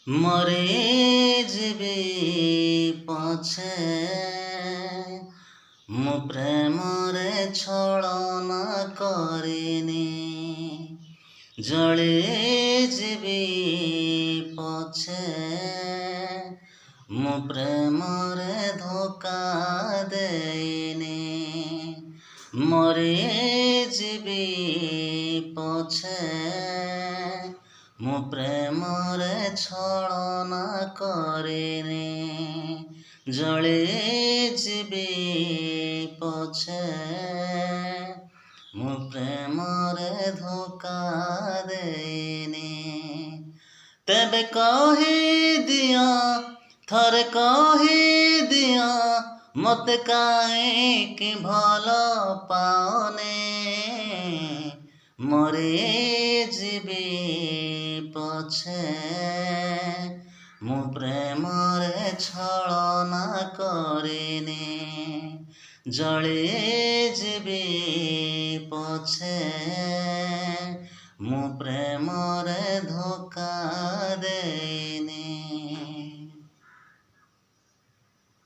मरे जीवी पछे मु प्रेमरे छलना करिनी जले जीवी पछे मु प्रेमरे धोका देनी मरे जीवी पछे मु प्रेमरे छलना करिनी जले जीवी पछे मु प्रेमरे धोका देनी तेबे कही दिया थरे कही दिया मते काहेकि भल पाओने मरे जीवी पछे मु प्रेमरे छलना करिनी जले जीवी पछे मु प्रेमरे धोका